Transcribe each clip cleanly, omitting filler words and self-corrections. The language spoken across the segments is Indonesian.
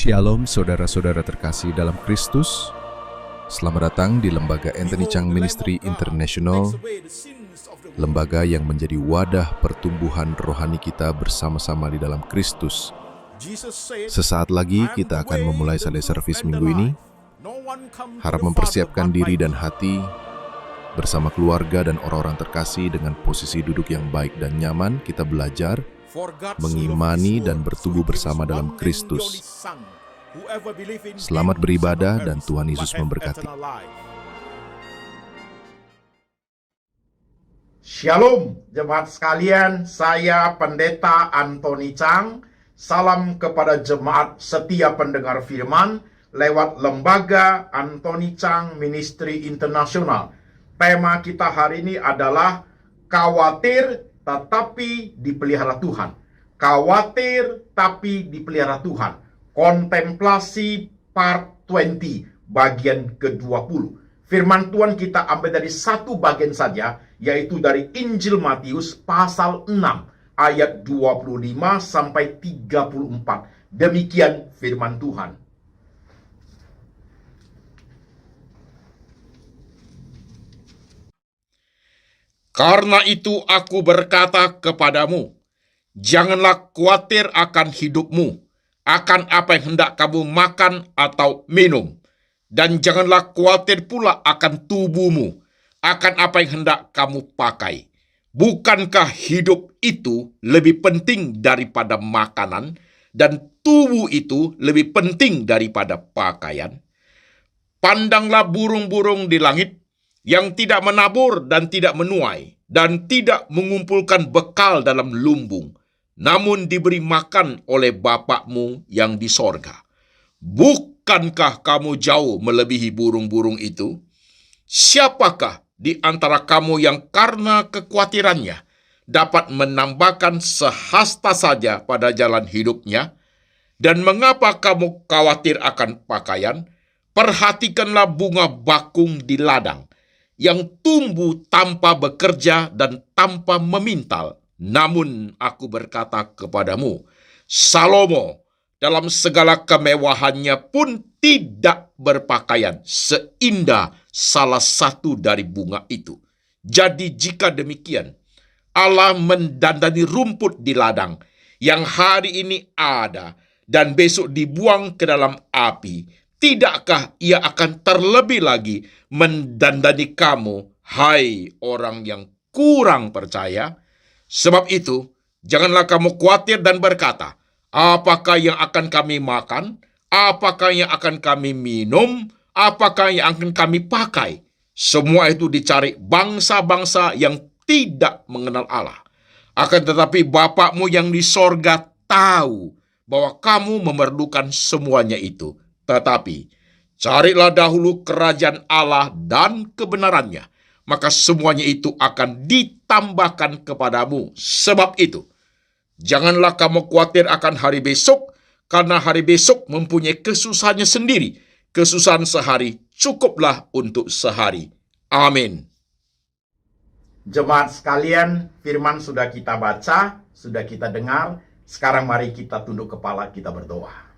Shalom saudara-saudara terkasih dalam Kristus. Selamat datang di Lembaga Anthony Chang Ministry International, lembaga yang menjadi wadah pertumbuhan rohani kita bersama-sama di dalam Kristus. Sesaat lagi kita akan memulai Sunday Service minggu ini. Harap mempersiapkan diri dan hati bersama keluarga dan orang-orang terkasih dengan posisi duduk yang baik dan nyaman. Kita belajar mengimani dan bertumbuh bersama dalam Kristus. Selamat beribadah dan Tuhan Yesus memberkati. Shalom jemaat sekalian, saya Pendeta Anthony Chang. Salam kepada jemaat setia pendengar firman lewat Lembaga Anthony Chang Ministry International. Tema kita hari ini adalah khawatir tetapi dipelihara Tuhan. Khawatir tapi dipelihara Tuhan. Kontemplasi part 20 bagian ke-20. Firman Tuhan kita ambil dari satu bagian saja, yaitu dari Injil Matius pasal 6 ayat 25 sampai 34. Demikian firman Tuhan. Karena itu aku berkata kepadamu, janganlah khawatir akan hidupmu, akan apa yang hendak kamu makan atau minum. Dan janganlah khawatir pula akan tubuhmu, akan apa yang hendak kamu pakai. Bukankah hidup itu lebih penting daripada makanan, dan tubuh itu lebih penting daripada pakaian? Pandanglah burung-burung di langit, yang tidak menabur dan tidak menuai, dan tidak mengumpulkan bekal dalam lumbung, namun diberi makan oleh Bapakmu yang di sorga. Bukankah kamu jauh melebihi burung-burung itu? Siapakah di antara kamu yang karena kekhawatirannya dapat menambahkan sehasta saja pada jalan hidupnya? Dan mengapa kamu khawatir akan pakaian? Perhatikanlah bunga bakung di ladang, yang tumbuh tanpa bekerja dan tanpa memintal. Namun aku berkata kepadamu, Salomo dalam segala kemewahannya pun tidak berpakaian seindah salah satu dari bunga itu. Jadi jika demikian, Allah mendandani rumput di ladang yang hari ini ada dan besok dibuang ke dalam api, tidakkah ia akan terlebih lagi mendandani kamu, hai orang yang kurang percaya? Sebab itu, janganlah kamu khawatir dan berkata, apakah yang akan kami makan? Apakah yang akan kami minum? Apakah yang akan kami pakai? Semua itu dicari bangsa-bangsa yang tidak mengenal Allah. Akan tetapi Bapakmu yang di sorga tahu bahwa kamu memerlukan semuanya itu. Tetapi, carilah dahulu kerajaan Allah dan kebenarannya, maka semuanya itu akan ditambahkan kepadamu. Sebab itu, janganlah kamu khawatir akan hari besok, karena hari besok mempunyai kesusahannya sendiri. Kesusahan sehari cukuplah untuk sehari. Amin. Jemaat sekalian, firman sudah kita baca, sudah kita dengar. Sekarang mari kita tunduk kepala, kita berdoa.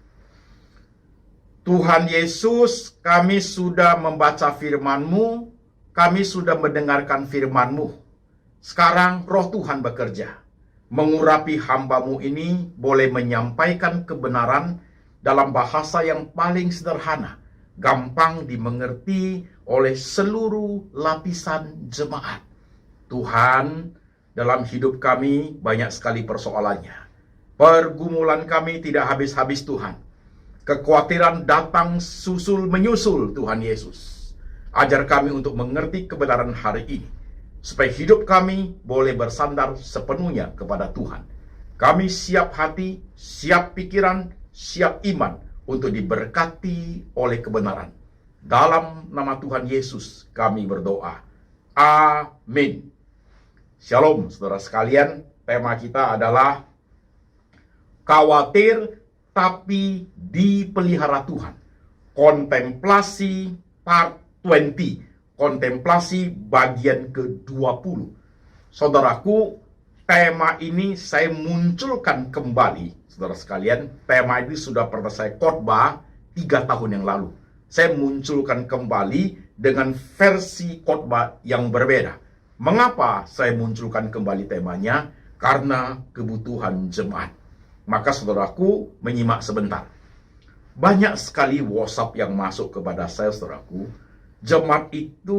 Tuhan Yesus, kami sudah membaca firman-Mu, kami sudah mendengarkan firman-Mu. Sekarang roh Tuhan bekerja, mengurapi hamba-Mu ini boleh menyampaikan kebenaran dalam bahasa yang paling sederhana, gampang dimengerti oleh seluruh lapisan jemaat. Tuhan, dalam hidup kami banyak sekali persoalannya. Pergumulan kami tidak habis-habis Tuhan. Kekhawatiran datang susul menyusul Tuhan Yesus. Ajar kami untuk mengerti kebenaran hari ini, supaya hidup kami boleh bersandar sepenuhnya kepada Tuhan. Kami siap hati, siap pikiran, siap iman untuk diberkati oleh kebenaran. Dalam nama Tuhan Yesus kami berdoa. Amin. Shalom saudara sekalian, tema kita adalah khawatir tapi dipelihara Tuhan. Kontemplasi part 20. Kontemplasi bagian ke-20. Saudaraku, tema ini saya munculkan kembali, saudara sekalian. Tema ini sudah pernah saya khotbah 3 tahun yang lalu. Saya munculkan kembali dengan versi khotbah yang berbeda. Mengapa saya munculkan kembali temanya? Karena kebutuhan jemaat. Maka saudaraku menyimak sebentar. Banyak sekali WhatsApp yang masuk kepada saya, saudaraku. Jemaat itu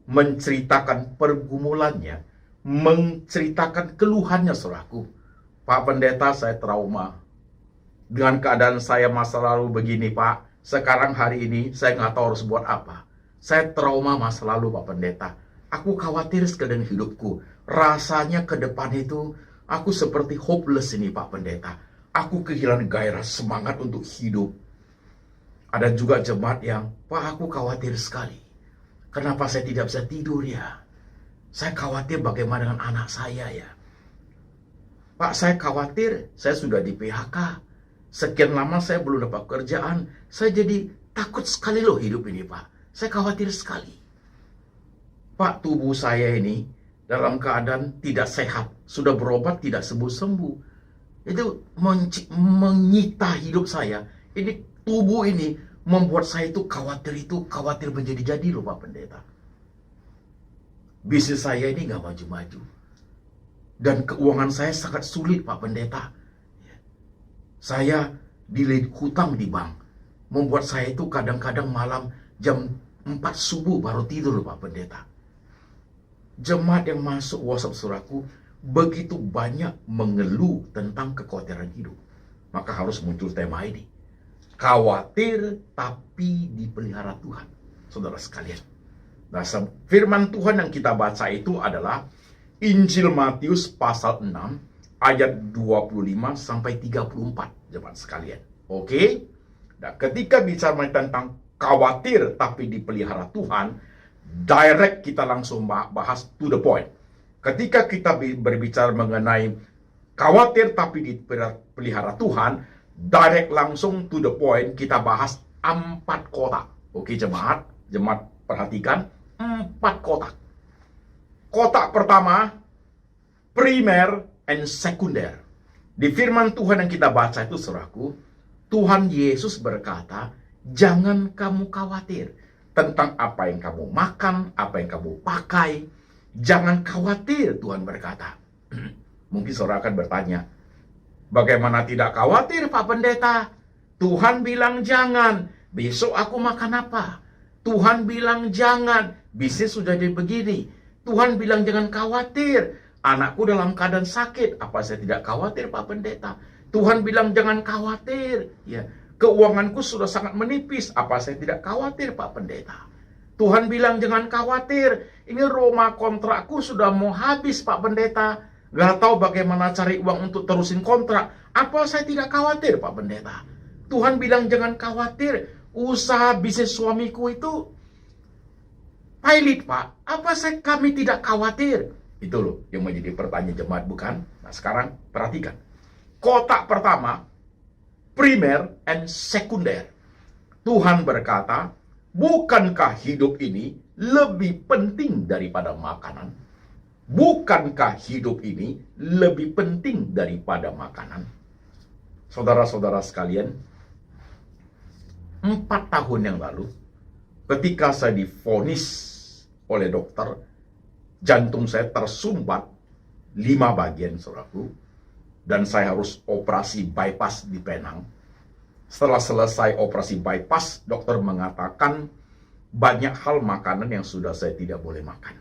menceritakan pergumulannya, menceritakan keluhannya, saudaraku. Pak Pendeta, saya trauma. Dengan keadaan saya masa lalu begini, Pak. Sekarang hari ini saya nggak tahu harus buat apa. Saya trauma masa lalu, Pak Pendeta. Aku khawatir sekali dengan hidupku. Rasanya ke depan itu aku seperti hopeless ini, Pak Pendeta. Aku kehilangan gairah semangat untuk hidup. Ada juga jemaat yang, Pak, aku khawatir sekali. Kenapa saya tidak bisa tidur ya? Saya khawatir bagaimana dengan anak saya ya. Pak, saya khawatir saya sudah di PHK. Sekian lama saya belum dapat kerjaan. Saya jadi takut sekali loh hidup ini, Pak. Saya khawatir sekali. Pak, tubuh saya ini dalam keadaan tidak sehat. Sudah berobat tidak sembuh-sembuh. Itu menyita hidup saya. Ini tubuh ini membuat saya itu khawatir menjadi-jadi loh, Pak Pendeta. Bisnis saya ini nggak maju-maju. Dan keuangan saya sangat sulit, Pak Pendeta. Saya dililit hutang di bank. Membuat saya itu kadang-kadang malam jam 4 subuh baru tidur, Pak Pendeta. Jemaat yang masuk WhatsApp saudaraku begitu banyak mengeluh tentang kekhawatiran hidup. Maka harus muncul tema ini. Khawatir tapi dipelihara Tuhan. Saudara sekalian. Nah, firman Tuhan yang kita baca itu adalah Injil Matius pasal 6 ayat 25 sampai 34, jemaat sekalian. Oke? Nah, ketika bicara tentang khawatir tapi dipelihara Tuhan, direct kita langsung bahas to the point. Ketika kita berbicara mengenai khawatir tapi dipelihara Tuhan, direct langsung to the point, kita bahas 4 kotak. Oke, jemaat perhatikan 4 kotak. Kotak pertama, primer and sekunder. Di firman Tuhan yang kita baca itu, saudaraku, Tuhan Yesus berkata, jangan kamu khawatir tentang apa yang kamu makan, apa yang kamu pakai. Jangan khawatir, Tuhan berkata. Mungkin saudara akan bertanya, bagaimana tidak khawatir, Pak Pendeta? Tuhan bilang jangan, besok aku makan apa? Tuhan bilang jangan, bisnis sudah jadi begini. Tuhan bilang jangan khawatir, anakku dalam keadaan sakit. Apa saya tidak khawatir, Pak Pendeta? Tuhan bilang jangan khawatir. Ya, keuanganku sudah sangat menipis. Apa saya tidak khawatir, Pak Pendeta? Tuhan bilang jangan khawatir. Ini rumah kontrakku sudah mau habis, Pak Pendeta. Gak tahu bagaimana cari uang untuk terusin kontrak. Apa saya tidak khawatir, Pak Pendeta? Tuhan bilang jangan khawatir. Usaha bisnis suamiku itu pailit, Pak. Apa kami tidak khawatir? Itu loh yang menjadi pertanyaan jemaat, bukan? Nah, sekarang perhatikan. Kotak pertama, primer and sekunder. Tuhan berkata, bukankah hidup ini lebih penting daripada makanan? Bukankah hidup ini lebih penting daripada makanan? Saudara-saudara sekalian, 4 tahun yang lalu, ketika saya divonis oleh dokter, jantung saya tersumbat 5 bagian, saudaraku, dan saya harus operasi bypass di Penang. Setelah selesai operasi bypass, dokter mengatakan banyak hal makanan yang sudah saya tidak boleh makan.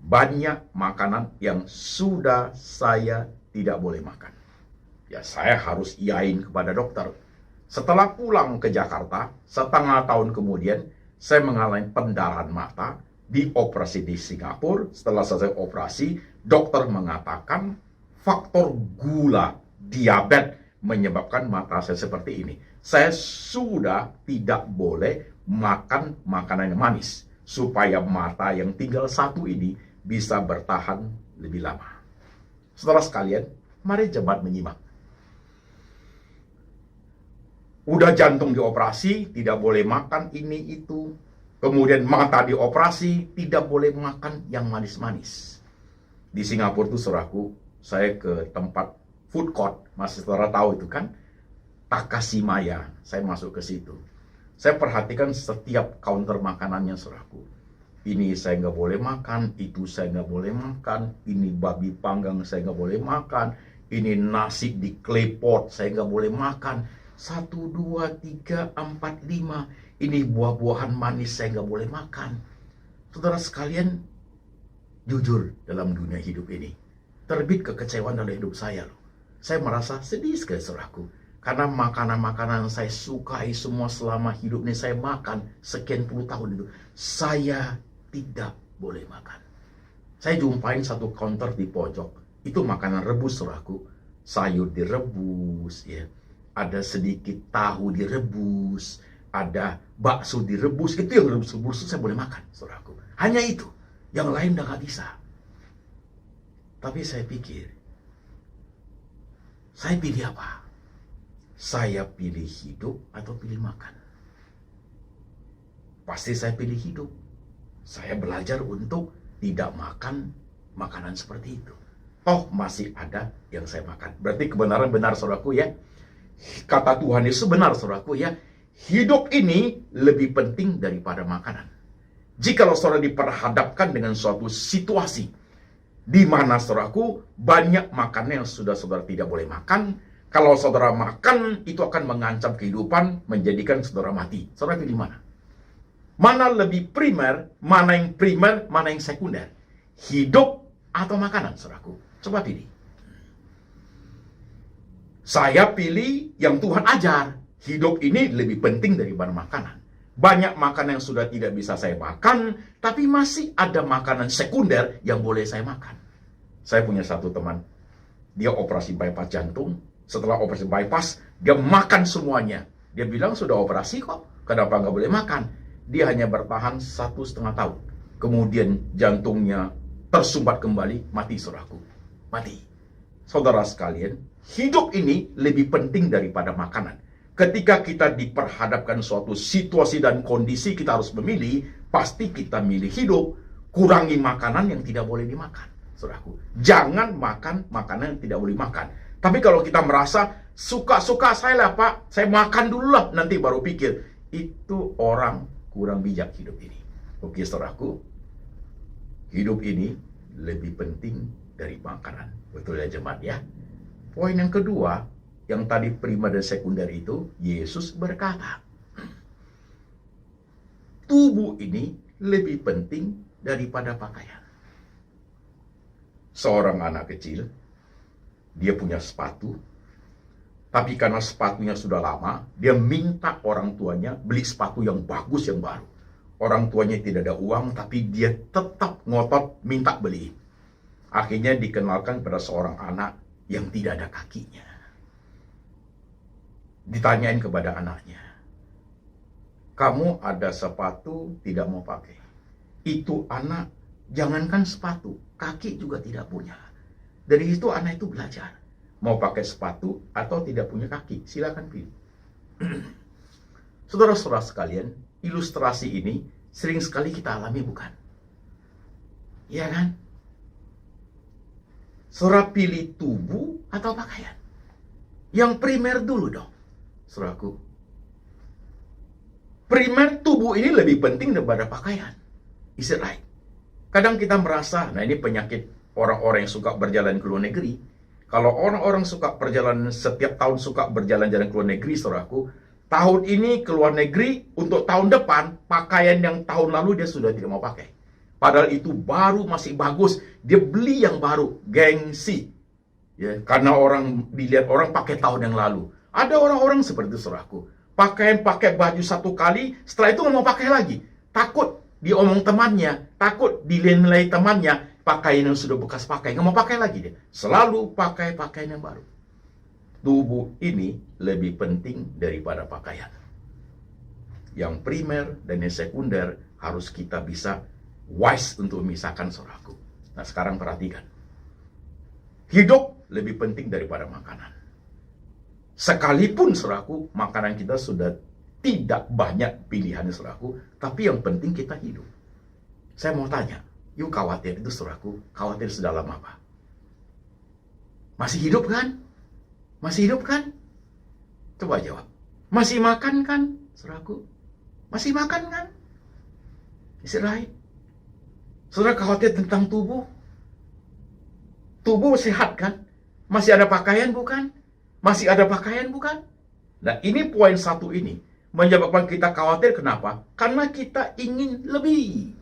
Banyak makanan yang sudah saya tidak boleh makan. Ya, saya harus iyain kepada dokter. Setelah pulang ke Jakarta, setengah tahun kemudian, saya mengalami pendarahan mata, dioperasi di Singapura. Setelah selesai operasi, dokter mengatakan faktor gula, diabetes menyebabkan mata saya seperti ini. Saya sudah tidak boleh makan makanan yang manis, supaya mata yang tinggal 1 ini bisa bertahan lebih lama. Saudara sekalian, mari jemaat menyimak. Udah jantung dioperasi, tidak boleh makan ini itu. Kemudian mata dioperasi, tidak boleh makan yang manis-manis. Di Singapura tuh saudaraku, saya ke tempat food court, masih saudara tahu itu kan, Takashimaya, saya masuk ke situ. Saya perhatikan setiap counter makanannya saudaraku. Ini saya nggak boleh makan, itu saya nggak boleh makan, ini babi panggang saya nggak boleh makan, ini nasi di clay pot saya nggak boleh makan. 1, 2, 3, 4, 5, ini buah-buahan manis saya nggak boleh makan. Saudara sekalian, jujur dalam dunia hidup ini, terbit kekecewaan dalam hidup saya loh. Saya merasa sedih sekali saudaraku, karena makanan-makanan saya sukai semua selama hidup ini saya makan sekian puluh tahun itu, saya tidak boleh makan. Saya jumpain satu counter di pojok, itu makanan rebus saudaraku, sayur direbus, ya, ada sedikit tahu direbus, ada bakso direbus, itu yang rebus-rebus saya boleh makan saudaraku. Hanya itu, yang lain udah gak bisa. Tapi saya pikir, saya pilih apa? Saya pilih hidup atau pilih makan? Pasti saya pilih hidup. Saya belajar untuk tidak makan makanan seperti itu. Oh, masih ada yang saya makan. Berarti kebenaran benar saudaraku ya. Kata Tuhan Yesus benar saudaraku ya. Hidup ini lebih penting daripada makanan. Jikalau saudara diperhadapkan dengan suatu situasi di mana saudaraku banyak makanan yang sudah saudara tidak boleh makan, kalau saudara makan itu akan mengancam kehidupan, menjadikan saudara mati. Saudara pilih mana? Mana lebih primer, mana yang sekunder? Hidup atau makanan, saudaraku? Coba pilih. Saya pilih yang Tuhan ajar. Hidup ini lebih penting daripada makanan. Banyak makanan yang sudah tidak bisa saya makan, tapi masih ada makanan sekunder yang boleh saya makan. Saya punya satu teman, dia operasi bypass jantung. Setelah operasi bypass, dia makan semuanya. Dia bilang sudah operasi kok, kenapa nggak boleh makan? Dia hanya bertahan 1,5 tahun. Kemudian jantungnya tersumbat kembali, mati saudaraku. Mati. Saudara sekalian, hidup ini lebih penting daripada makanan. Ketika kita diperhadapkan suatu situasi dan kondisi, kita harus memilih, pasti kita milih hidup. Kurangi makanan yang tidak boleh dimakan, saudaraku. Jangan makan makanan yang tidak boleh makan. Tapi kalau kita merasa, suka-suka saya lah Pak, saya makan dulu lah, nanti baru pikir. Itu orang kurang bijak hidup ini. Oke saudaraku, hidup ini lebih penting dari makanan. Betul ya jemaat ya. Poin yang kedua, yang tadi primer dan sekunder itu, Yesus berkata, tubuh ini lebih penting daripada pakaian. Seorang anak kecil, dia punya sepatu, tapi karena sepatunya sudah lama, dia minta orang tuanya beli sepatu yang bagus, yang baru. Orang tuanya tidak ada uang, tapi dia tetap ngotot minta beli. Akhirnya dikenalkan pada seorang anak yang tidak ada kakinya. Ditanyain kepada anaknya, kamu ada sepatu tidak mau pakai? Itu anak, jangankan sepatu, kaki juga tidak punya. Dari itu anak itu belajar, mau pakai sepatu atau tidak punya kaki, silakan pilih. Saudara-saudara sekalian, ilustrasi ini sering sekali kita alami, bukan? Iya kan? Saudara pilih tubuh atau pakaian? Yang primer dulu dong, saudaraku. Primer tubuh ini lebih penting daripada pakaian. Is it right? Kadang kita merasa, nah ini penyakit orang-orang yang suka berjalan ke luar negeri. Kalau orang-orang suka perjalanan, setiap tahun suka berjalan-jalan ke luar negeri, saudaraku, tahun ini ke luar negeri, untuk tahun depan, pakaian yang tahun lalu dia sudah tidak mau pakai. Padahal itu baru, masih bagus. Dia beli yang baru, gengsi. Ya, karena orang dilihat orang pakai tahun yang lalu. Ada orang-orang seperti itu, saudaraku. Pakai baju satu kali, setelah itu nggak mau pakai lagi. Takut diomong temannya, takut dinilai temannya, pakaian yang sudah bekas pakai, nggak mau pakai lagi dia. Selalu pakai pakaian yang baru. Tubuh ini lebih penting daripada pakaian. Yang primer dan yang sekunder harus kita bisa wise untuk memisahkan, saudaraku. Nah sekarang perhatikan. Hidup lebih penting daripada makanan. Sekalipun, saudaraku, makanan kita sudah tidak banyak pilihan, saudaraku, tapi yang penting kita hidup. Saya mau tanya, Yuk khawatir itu saudaraku, khawatir sedalam apa? Masih hidup kan? Masih hidup kan? Coba jawab. Masih makan kan, saudaraku? Masih makan kan? Is it right? Saudara khawatir tentang tubuh? Tubuh sehat kan? Masih ada pakaian bukan? Masih ada pakaian bukan? Nah, ini poin satu ini menyebabkan kita khawatir. Kenapa? Karena kita ingin lebih.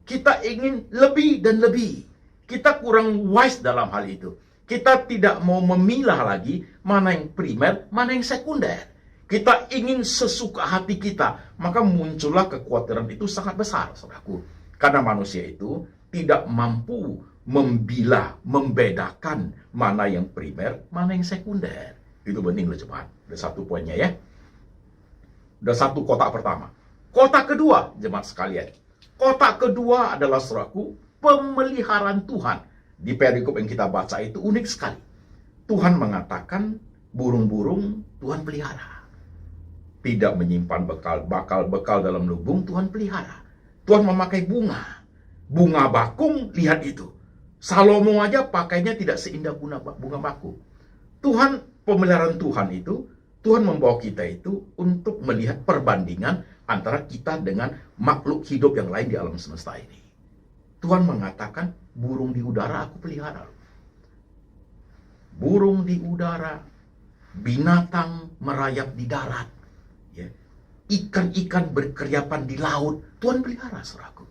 Kita ingin lebih dan lebih. Kita kurang wise dalam hal itu. Kita tidak mau memilah lagi mana yang primer, mana yang sekunder. Kita ingin sesuka hati kita. Maka muncullah kekhawatiran itu sangat besar, saudaraku. Karena manusia itu tidak mampu membedakan mana yang primer, mana yang sekunder. Itu penting loh, cepat. Ada satu poinnya ya. Udah satu kotak pertama. Kotak kedua, jemaat sekalian. Kotak kedua adalah saudaraku, pemeliharaan Tuhan. Di perikop yang kita baca itu unik sekali. Tuhan mengatakan burung-burung Tuhan pelihara. Tidak menyimpan bekal dalam lubung, Tuhan pelihara. Tuhan memakai bunga. Bunga bakung, lihat itu. Salomo aja pakainya tidak seindah bunga bakung. Tuhan, pemeliharaan Tuhan itu, Tuhan membawa kita itu untuk melihat perbandingan antara kita dengan makhluk hidup yang lain di alam semesta ini. Tuhan mengatakan, burung di udara aku pelihara. Burung di udara, binatang merayap di darat, ya. Ikan-ikan berkeriapan di laut, Tuhan pelihara, saudaraku.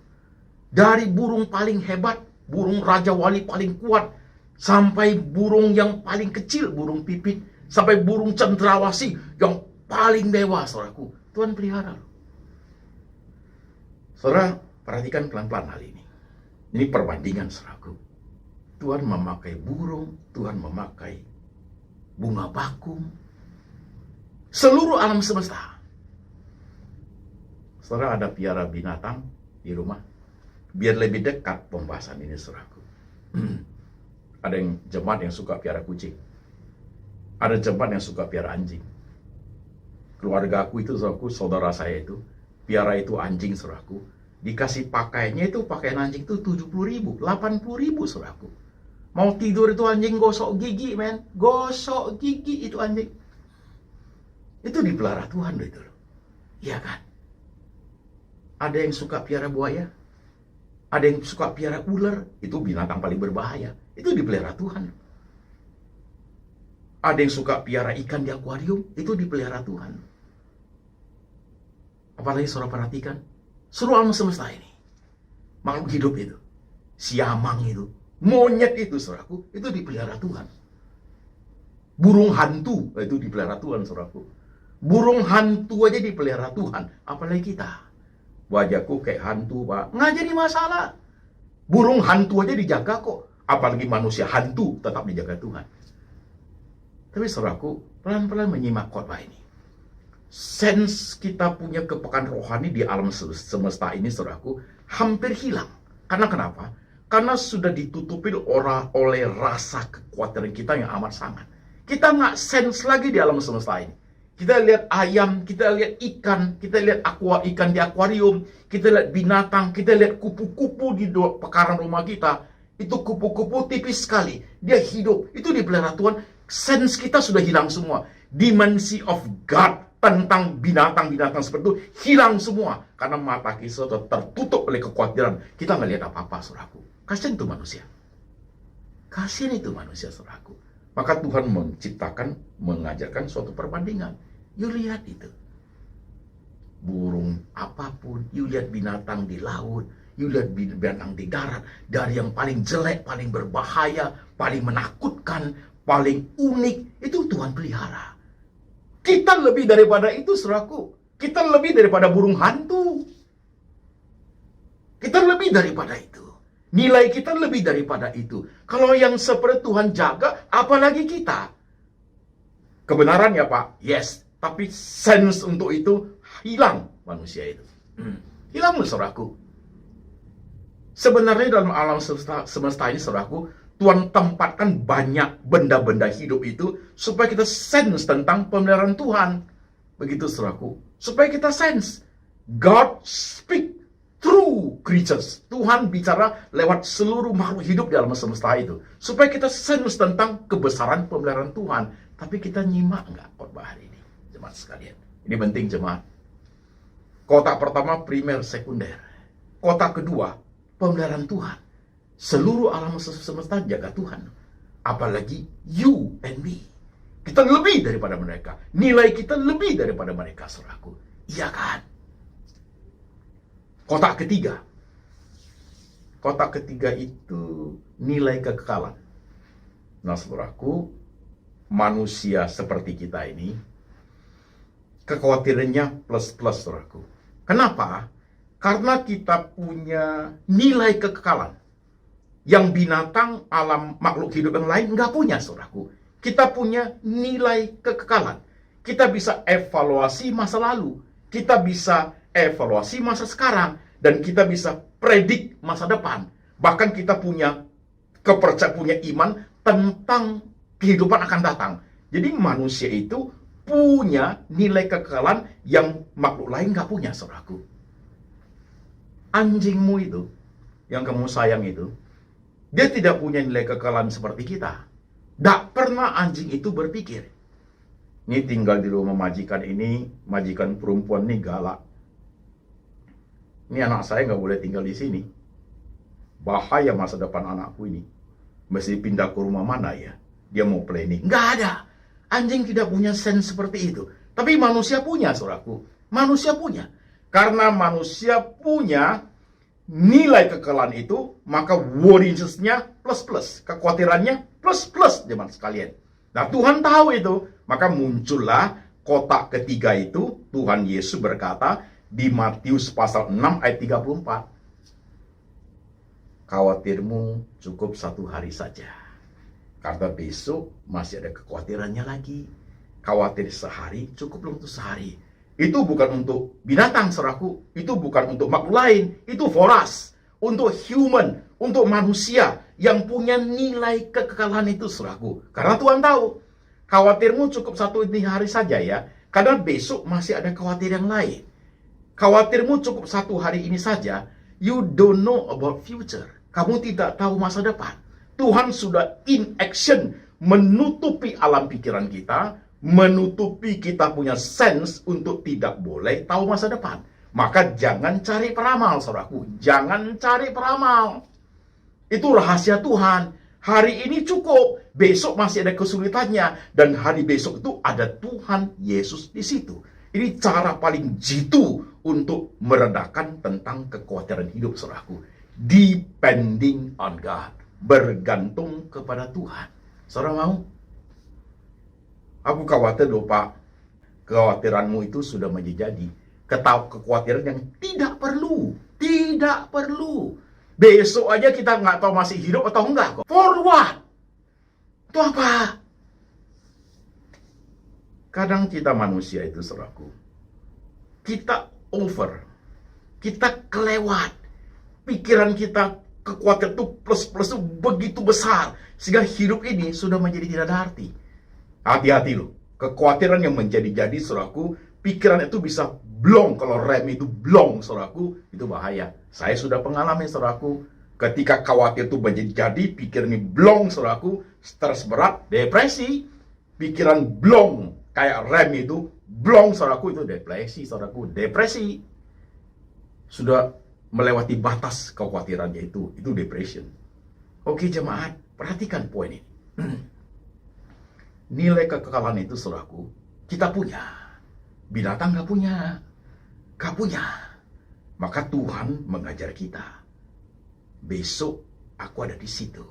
Dari burung paling hebat, burung Raja Wali paling kuat, sampai burung yang paling kecil, burung pipit, sampai burung cendrawasih yang paling mewah, saudaraku. Tuhan pelihara. Saudara, perhatikan pelan-pelan hal ini. Ini perbandingan, saudaraku. Tuhan memakai burung, Tuhan memakai bunga bakung. Seluruh alam semesta. Saudara, ada piara binatang di rumah. Biar lebih dekat pembahasan ini, saudaraku. Ada yang jemaat yang suka piara kucing. Ada jemaat yang suka piara anjing. Keluarga aku itu, saudaraku, saudara saya itu, piara itu anjing, saudaraku. Dikasih pakaiannya itu, pakaian anjing itu 70.000, 80.000, saudaraku. Mau tidur itu anjing gosok gigi, men. Gosok gigi itu anjing. Itu dipelihara Tuhan loh itu. Iya kan? Ada yang suka piara buaya. Ada yang suka piara ular. Itu binatang paling berbahaya. Itu dipelihara Tuhan. Ada yang suka piara ikan di akuarium. Itu dipelihara Tuhan. Apalagi saudara perhatikan. Seluruh alam semesta ini. Makhluk hidup itu. Siamang itu. Monyet itu, saudaraku. Itu dipelihara Tuhan. Burung hantu. Itu dipelihara Tuhan, saudaraku. Burung hantu aja dipelihara Tuhan. Apalagi kita. Wajahku kayak hantu, Pak. Nggak jadi masalah. Burung hantu aja dijaga kok. Apalagi manusia hantu tetap dijaga Tuhan. Tapi saudaraku, pelan-pelan menyimak khotbah ini. Sense kita punya kepekaan rohani di alam semesta ini, saudaraku, hampir hilang. Karena kenapa? Karena sudah ditutupi oleh rasa kekhawatiran kita yang amat sangat. Kita nggak sense lagi di alam semesta ini. Kita lihat ayam, kita lihat ikan, kita lihat ikan di akuarium, kita lihat binatang, kita lihat kupu-kupu di pekarangan rumah kita. Itu kupu-kupu tipis sekali. Dia hidup. Itu dipelihara Tuhan. Sense kita sudah hilang semua. Dimensi of God tentang binatang-binatang seperti itu hilang semua. Karena mata kita sudah tertutup oleh kekhawatiran. Kita nggak lihat apa-apa, saudaraku. Kasihan itu manusia. Kasihan itu manusia, saudaraku. Maka Tuhan mengajarkan suatu perbandingan. You lihat itu. Burung apapun, you lihat binatang di laut, you lihat binatang di darat, dari yang paling jelek, paling berbahaya, paling menakutkan, paling unik, itu Tuhan pelihara. Kita lebih daripada itu, saudaraku. Kita lebih daripada burung hantu. Kita lebih daripada itu. Nilai kita lebih daripada itu. Kalau yang seperti Tuhan jaga, apalagi kita. Kebenaran ya Pak? Yes. Tapi sense untuk itu hilang manusia itu. Hilang loh, saudaraku. Sebenarnya dalam alam semesta ini, saudaraku, Tuhan tempatkan banyak benda-benda hidup itu supaya kita sense tentang pemeliharaan Tuhan. Begitu, saudaraku. Supaya kita sense. God speak through new creatures. Tuhan bicara lewat seluruh makhluk hidup di alam semesta itu. Supaya kita sense tentang kebesaran pemeliharaan Tuhan. Tapi kita nyimak nggak khotbah hari ini, jemaat sekalian? Ini penting, jemaat. Kotak pertama, primer, sekunder. Kotak kedua, pemeliharaan Tuhan. Seluruh alam semesta jaga Tuhan. Apalagi you and me. Kita lebih daripada mereka. Nilai kita lebih daripada mereka, saudaraku. Iya kan? Kotak ketiga. Kotak ketiga itu nilai kekekalan. Nah, saudaraku, manusia seperti kita ini, kekhawatirannya plus-plus, saudaraku. Kenapa? Karena kita punya nilai kekekalan. Yang binatang, alam, makhluk hidup yang lain nggak punya, saudaraku. Kita punya nilai kekekalan. Kita bisa evaluasi masa lalu. Kita bisa evaluasi masa sekarang. Dan kita bisa predik masa depan. Bahkan kita punya kepercayaan, punya iman tentang kehidupan akan datang. Jadi manusia itu punya nilai kekekalan yang makhluk lain nggak punya, saudaraku. Anjingmu itu, yang kamu sayang itu, dia tidak punya nilai kekekalan seperti kita. Tidak pernah anjing itu berpikir, ini tinggal di rumah majikan ini, majikan perempuan ini galak. Ini anak saya nggak boleh tinggal di sini. Bahaya masa depan anakku ini. Mesti pindah ke rumah mana ya? Dia mau planning. Nggak ada. Anjing tidak punya sense seperti itu. Tapi manusia punya, saudaraku. Manusia punya. Karena manusia punya nilai kekekalan itu, maka worries-nya plus-plus. Kekhawatirannya plus-plus, teman sekalian. Nah, Tuhan tahu itu. Maka muncullah kotak ketiga itu. Tuhan Yesus berkata di Matius pasal 6 ayat 34. Khawatirmu cukup 1 hari saja. Karena besok masih ada kekhawatirannya lagi. Khawatir sehari cukup untuk sehari. Itu bukan untuk binatang, saudaraku. Itu bukan untuk makhluk lain. Itu for us. Untuk human. Untuk manusia yang punya nilai kekekalan itu, saudaraku. Karena Tuhan tahu. Khawatirmu cukup 1 hari saja ya. Karena besok masih ada khawatir yang lain. Khawatirmu cukup 1 hari ini saja. You don't know about future. Kamu tidak tahu masa depan. Tuhan sudah in action menutupi alam pikiran kita, menutupi kita punya sense untuk tidak boleh tahu masa depan. Maka jangan cari peramal, saudaraku. Jangan cari peramal. Itu rahasia Tuhan. Hari ini cukup, besok masih ada kesulitannya, dan hari besok itu ada Tuhan Yesus di situ. Ini cara paling jitu untuk meredakan tentang kekhawatiran hidup, saudaraku. Depending on God. Bergantung kepada Tuhan. Saudara mau? Aku khawatir loh, Pak. Kekhawatiranmu itu sudah menjadi kekhawatiran yang tidak perlu. Tidak perlu. Besok aja kita nggak tahu masih hidup atau enggak kok. For what? Itu apa? Kadang kita manusia itu, saudaraku, kita over. Kita kelewat. Pikiran kita, kekhawatiran itu plus-plus itu begitu besar. Sehingga hidup ini sudah menjadi tidak ada arti. Hati-hati loh. Kekhawatiran yang menjadi-jadi, saudaraku, pikiran itu bisa blong. Kalau rem itu blong, saudaraku, itu bahaya. Saya sudah pengalaman, saudaraku. Ketika khawatir itu menjadi-jadi, pikiran ini blong, saudaraku. Stres berat, depresi. Pikiran blong, kayak rem itu blong, saudaraku, itu depresi, saudaraku. Depresi. Sudah melewati batas kekhawatirannya itu depression. Oke, jemaat, perhatikan poin ini. Nilai kekekalan itu, saudaraku, kita punya. Binatang nggak punya. Nggak punya. Maka Tuhan mengajar kita. Besok aku ada di situ.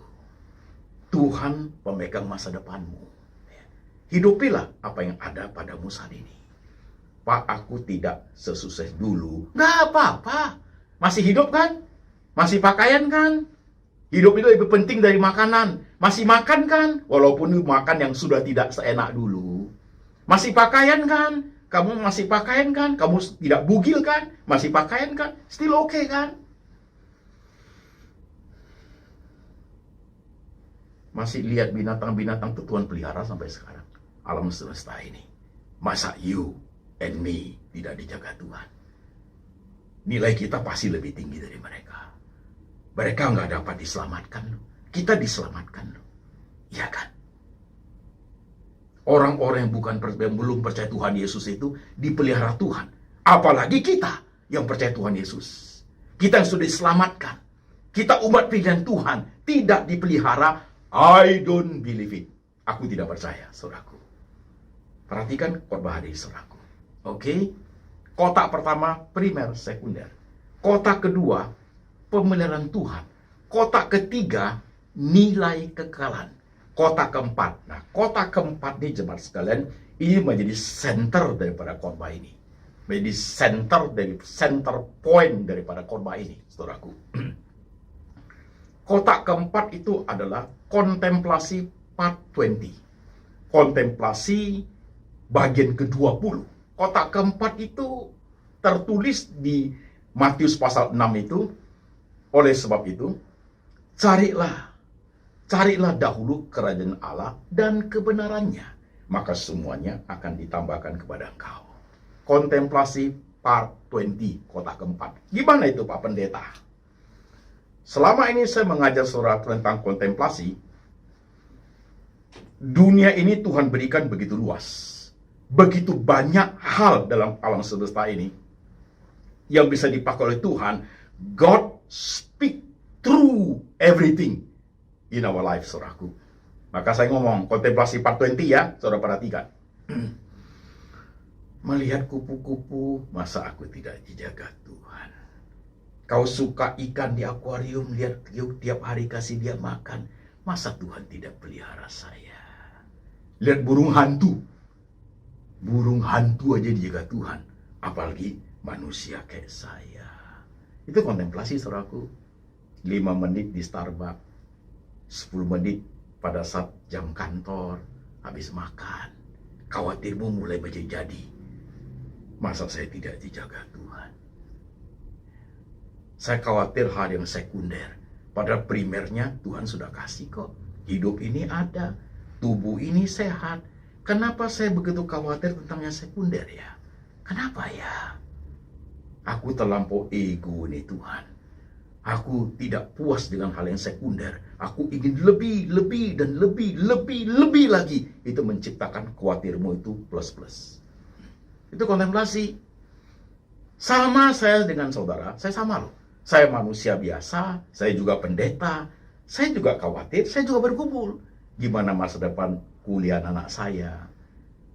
Tuhan pemegang masa depanmu. Hidupilah apa yang ada padamu saat ini. Pak, aku tidak sesukses dulu. Nggak apa-apa. Masih hidup kan? Masih pakaian kan? Hidup itu lebih penting dari makanan. Masih makan kan? Walaupun makan yang sudah tidak seenak dulu. Masih pakaian kan? Kamu masih pakaian kan? Kamu tidak bugil kan? Masih pakaian kan? Still okay kan? Masih lihat binatang-binatang itu Tuhan pelihara sampai sekarang. Alam semesta ini. Masa you and me tidak dijaga Tuhan? nilai kita pasti lebih tinggi dari mereka. Mereka nggak dapat diselamatkan, kita diselamatkan. Iya kan? Orang-orang yang belum percaya Tuhan Yesus itu dipelihara Tuhan. Apalagi kita yang percaya Tuhan Yesus. Kita yang sudah diselamatkan. Kita umat pilihan Tuhan, tidak dipelihara. I don't believe it. Aku tidak percaya, saudaraku. Perhatikan khotbah hari saudaraku. Oke? Kotak pertama, primer, sekunder. Kotak kedua, pemeliharaan Tuhan. Kotak ketiga, nilai kekekalan. Kotak keempat. Nah, kotak keempat ini jemaat sekalian, ini menjadi center daripada khotbah ini. Menjadi center point daripada khotbah ini, saudaraku. Kotak keempat itu adalah kontemplasi part 20. Kontemplasi bagian ke-20. Kotak keempat itu tertulis di Matius pasal 6 itu. Oleh sebab itu, carilah dahulu kerajaan Allah dan kebenarannya, maka semuanya akan ditambahkan kepada engkau. Kontemplasi part 20, kotak keempat. Gimana itu Pak Pendeta? Selama ini saya mengajar saudara tentang kontemplasi, dunia ini Tuhan berikan begitu luas. Begitu banyak hal dalam alam semesta ini yang bisa dipakai oleh Tuhan. God speak through everything in our life, saudaraku. Maka saya ngomong kontemplasi part 20 ya, saudara perhatikan. Melihat kupu-kupu, masa aku tidak dijaga Tuhan? Kau suka ikan di akuarium, lihat tiap hari kasih dia makan, masa Tuhan tidak pelihara saya? Lihat burung hantu aja dijaga Tuhan, apalagi manusia kayak saya. Itu kontemplasi, saudaraku. 5 menit di Starbucks, 10 menit pada saat jam kantor, habis makan. Khawatirmu mulai menjadi. Masa saya tidak dijaga Tuhan? Saya khawatir hal yang sekunder. Padahal primernya Tuhan sudah kasih kok. Hidup ini ada, tubuh ini sehat. Kenapa saya begitu khawatir tentang yang sekunder ya? Kenapa ya? Aku terlampau ego nih Tuhan. Aku tidak puas dengan hal yang sekunder. Aku ingin lebih dan lebih lagi. Itu menciptakan khawatirmu itu plus. Itu kontemplasi. Sama saya dengan saudara, saya sama loh. Saya manusia biasa, saya juga pendeta. Saya juga khawatir, saya juga bergumul. Gimana masa depan kuliah anak saya?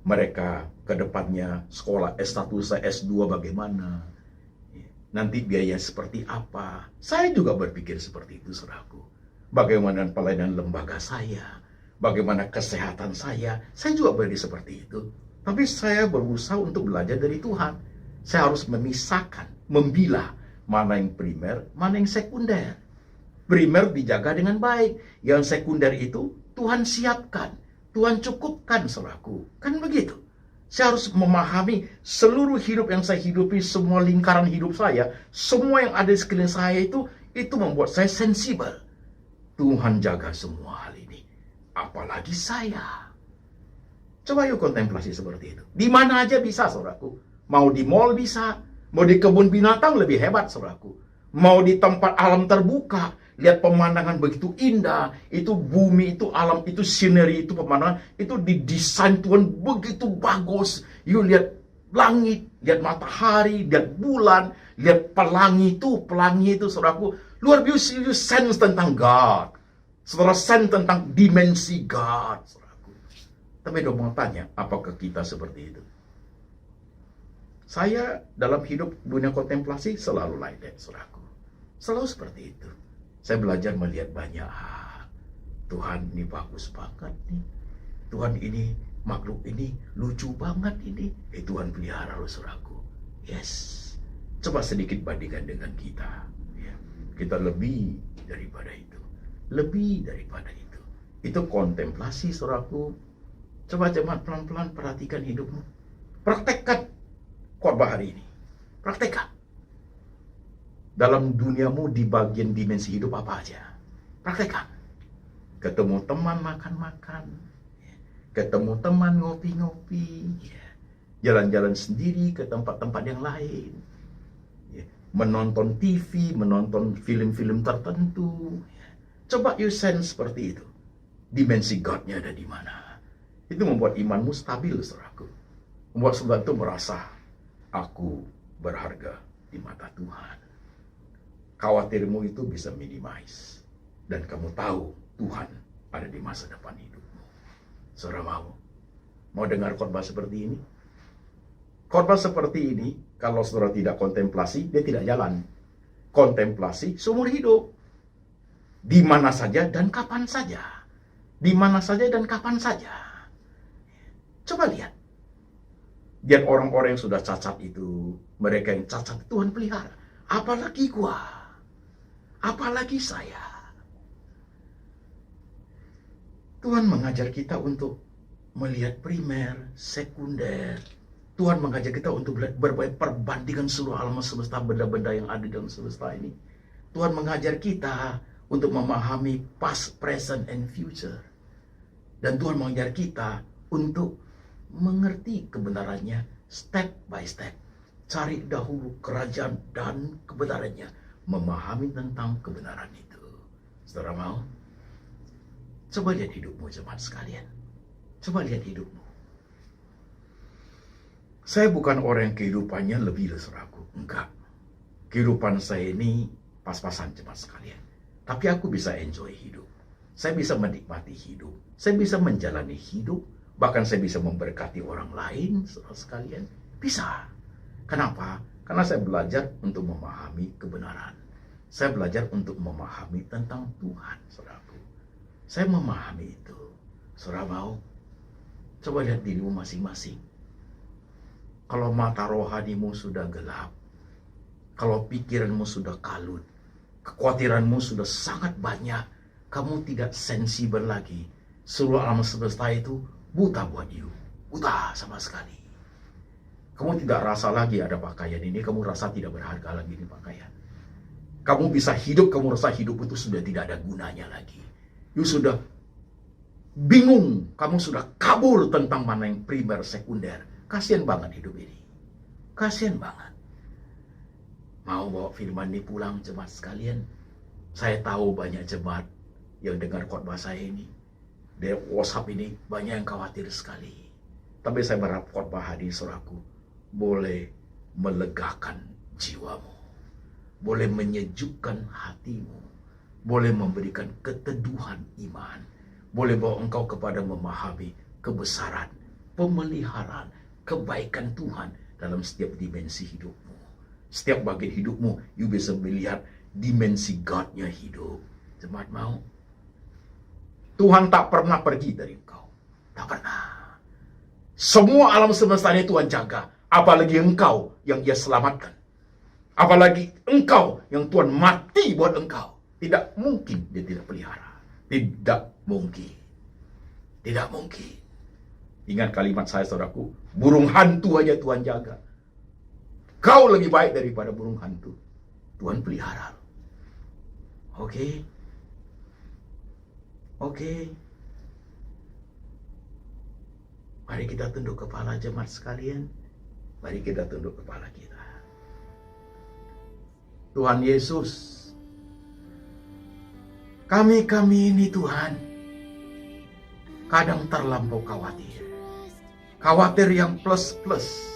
Mereka ke depannya sekolah S1, S2 bagaimana? Nanti biaya seperti apa? Saya juga berpikir seperti itu, saudaraku. Bagaimana pelayanan lembaga saya? Bagaimana kesehatan saya? Saya juga berpikir seperti itu. Tapi saya berusaha untuk belajar dari Tuhan. Saya harus memisahkan, memilah mana yang primer, mana yang sekunder. Primer dijaga dengan baik. Yang sekunder itu Tuhan siapkan, Tuhan cukupkan, saudaraku. Kan begitu. Saya harus memahami seluruh hidup yang saya hidupi, semua lingkaran hidup saya, semua yang ada di sekeliling saya itu membuat saya sensibel. Tuhan jaga semua hal ini. Apalagi saya. Coba yuk kontemplasi seperti itu. Di mana aja bisa, saudaraku. Mau di mall bisa, mau di kebun binatang lebih hebat, saudaraku. Mau di tempat alam terbuka, lihat pemandangan begitu indah, itu bumi, itu alam, itu scenery, itu pemandangan, itu didesain Tuhan begitu bagus. You lihat langit, lihat matahari, lihat bulan, lihat pelangi itu, saudaraku. Luar biasa, you sense tentang God. Saudara sense tentang dimensi God, saudaraku. Tapi dong mau tanya, apakah kita seperti itu? Saya dalam hidup dunia kontemplasi selalu like that, saudaraku. Selalu seperti itu. Saya belajar melihat banyak hal. Tuhan ini bagus banget nih. Tuhan ini, makhluk ini lucu banget ini. Tuhan pelihara loh, saudaraku. Yes. Coba sedikit bandingkan dengan kita. Ya. Kita lebih daripada itu. Lebih daripada itu. Itu kontemplasi, saudaraku. Coba jemaat pelan-pelan perhatikan hidupmu. Praktekkan khotbah hari ini. Praktekkan. Dalam duniamu di bagian dimensi hidup apa aja. Praktekkan. Ketemu teman makan-makan. Ketemu teman ngopi-ngopi. Jalan-jalan sendiri ke tempat-tempat yang lain. menonton TV, menonton film-film tertentu. Coba you sense seperti itu. Dimensi God-nya ada di mana. Itu membuat imanmu stabil, saudaraku. Membuat saudara itu merasa, aku berharga di mata Tuhan. Khawatirmu itu bisa minimize. Dan kamu tahu Tuhan ada di masa depan hidupmu. Saudara mau dengar khotbah seperti ini? Khotbah seperti ini, kalau saudara tidak kontemplasi, dia tidak jalan. Kontemplasi seumur hidup. Di mana saja dan kapan saja. Di mana saja dan kapan saja. Coba lihat. Lihat orang-orang yang sudah cacat itu. Mereka yang cacat Tuhan pelihara. Apalagi gua. Apalagi saya. Tuhan mengajar kita untuk melihat primer, sekunder. Tuhan mengajar kita untuk berbagai perbandingan seluruh alam semesta, benda-benda yang ada dalam semesta ini. Tuhan mengajar kita untuk memahami past, present, and future. Dan Tuhan mengajar kita untuk mengerti kebenarannya step by step. Cari dahulu kerajaan dan kebenarannya. Memahami tentang kebenaran itu. Saudara mau? Coba lihat hidupmu, jemaat sekalian. Coba lihat hidupmu. Saya bukan orang yang kehidupannya lebih dari saudaraku. Enggak. Kehidupan saya ini pas-pasan, jemaat sekalian. Tapi aku bisa enjoy hidup. Saya bisa menikmati hidup. Saya bisa menjalani hidup. Bahkan saya bisa memberkati orang lain, saudara sekalian. Bisa. Kenapa? Karena saya belajar untuk memahami kebenaran. Saya belajar untuk memahami tentang Tuhan, saudaraku. Saya memahami itu. Saudara mau? Coba lihat dirimu masing-masing. Kalau mata rohanimu sudah gelap, kalau pikiranmu sudah kalut, kekhawatiranmu sudah sangat banyak, kamu tidak sensibel lagi. Seluruh alam semesta itu buta buat you. Buta sama sekali. Kamu tidak rasa lagi ada pakaian ini, kamu rasa tidak berharga lagi di pakaian. Kamu bisa hidup, kamu rasa hidup itu sudah tidak ada gunanya lagi. You sudah bingung, kamu sudah kabur tentang mana yang primer, sekunder. Kasian banget hidup ini. Kasian banget. Mau bawa firman ini pulang, jemaat sekalian? Saya tahu banyak jemaat yang dengar khotbah saya ini. Di WhatsApp ini banyak yang khawatir sekali. Tapi saya berharap khotbah hari saudaraku boleh melegakan jiwamu. Boleh menyejukkan hatimu. Boleh memberikan keteduhan iman. Boleh bawa engkau kepada memahami kebesaran, pemeliharaan, kebaikan Tuhan dalam setiap dimensi hidupmu. Setiap bagian hidupmu, you bisa melihat dimensi God-nya hidup. Jemaat mau? Tuhan tak pernah pergi dari engkau. Tak pernah. Semua alam semesta ini Tuhan jaga. Apalagi engkau yang Dia selamatkan. Apalagi engkau yang Tuhan mati buat engkau. Tidak mungkin Dia tidak pelihara. Tidak mungkin. Tidak mungkin. Ingat kalimat saya, saudaraku. Burung hantu aja Tuhan jaga. Kau lebih baik daripada burung hantu. Tuhan pelihara. Oke? Oke? Mari kita tunduk kepala, jemaat sekalian. Mari kita tunduk kepala kita. Tuhan Yesus, kami ini Tuhan, kadang terlampau khawatir. Khawatir yang plus-plus.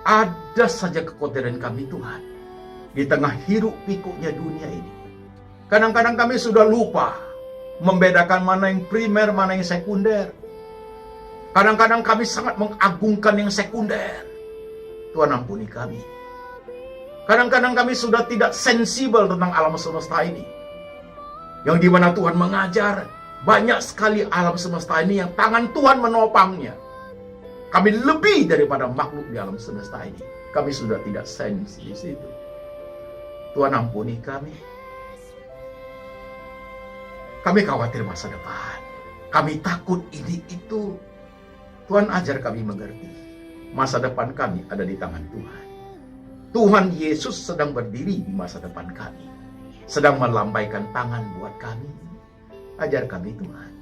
Ada saja kekhawatiran kami Tuhan. Di tengah hiruk pikuknya dunia ini. Kadang-kadang kami sudah lupa membedakan mana yang primer, mana yang sekunder. Kadang-kadang kami sangat mengagungkan yang sekunder. Tuhan ampuni kami. Kadang-kadang kami sudah tidak sensibel tentang alam semesta ini. Yang dimana Tuhan mengajar banyak sekali alam semesta ini yang tangan Tuhan menopangnya. Kami lebih daripada makhluk di alam semesta ini. Kami sudah tidak sensi di situ. Tuhan ampuni kami. Kami khawatir masa depan. Kami takut ini itu. Tuhan ajar kami mengerti. Masa depan kami ada di tangan Tuhan. Tuhan Yesus sedang berdiri di masa depan kami. Sedang melambaikan tangan buat kami. Ajar kami Tuhan.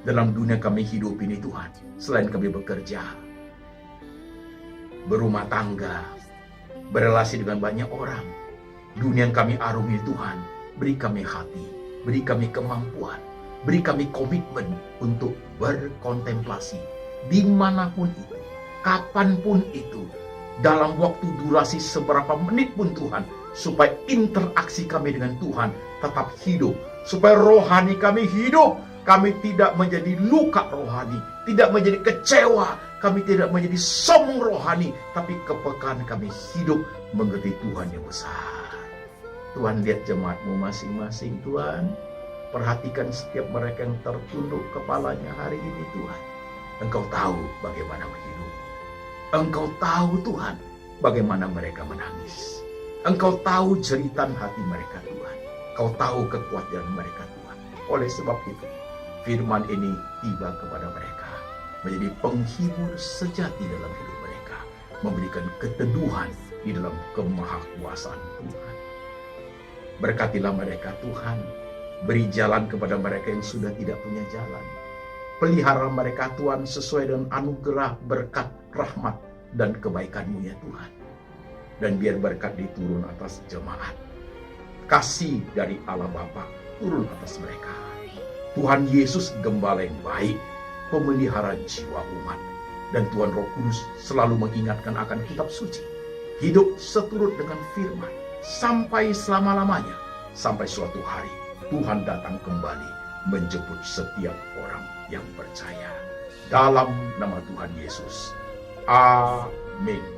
Dalam dunia kami hidup ini Tuhan, selain kami bekerja, berumah tangga, berelasi dengan banyak orang. Dunia yang kami arungi Tuhan, beri kami hati, beri kami kemampuan, beri kami komitmen untuk berkontemplasi dimanapun itu, kapanpun itu, dalam waktu durasi seberapa menit pun Tuhan, supaya interaksi kami dengan Tuhan tetap hidup, supaya rohani kami hidup. Kami tidak menjadi luka rohani, tidak menjadi kecewa, kami tidak menjadi sombong rohani, tapi kepekaan kami hidup mengerti Tuhan yang besar. Tuhan, lihat jemaat-Mu masing-masing, Tuhan. Perhatikan setiap mereka yang tertunduk kepalanya hari ini, Tuhan. Engkau tahu bagaimana hidup. Engkau tahu, Tuhan, bagaimana mereka menangis. Engkau tahu jeritan hati mereka, Tuhan. Engkau tahu kekuatan mereka, Tuhan. Oleh sebab itu, firman ini tiba kepada mereka, menjadi penghibur sejati dalam hidup mereka, memberikan keteduhan di dalam kemahakuasaan Tuhan. Berkatilah mereka, Tuhan. Beri jalan kepada mereka yang sudah tidak punya jalan. Pelihara mereka, Tuhan, sesuai dengan anugerah, berkat, rahmat, dan kebaikan-Mu, ya Tuhan. Dan biar berkat diturun atas jemaat. Kasih dari Allah Bapa turun atas mereka. Tuhan Yesus, gembala yang baik, pemelihara jiwa umat. Dan Tuhan Roh Kudus selalu mengingatkan akan kitab suci. Hidup seturut dengan firman, sampai selama-lamanya. Sampai suatu hari, Tuhan datang kembali, menjemput setiap orang yang percaya. Dalam nama Tuhan Yesus. Amin.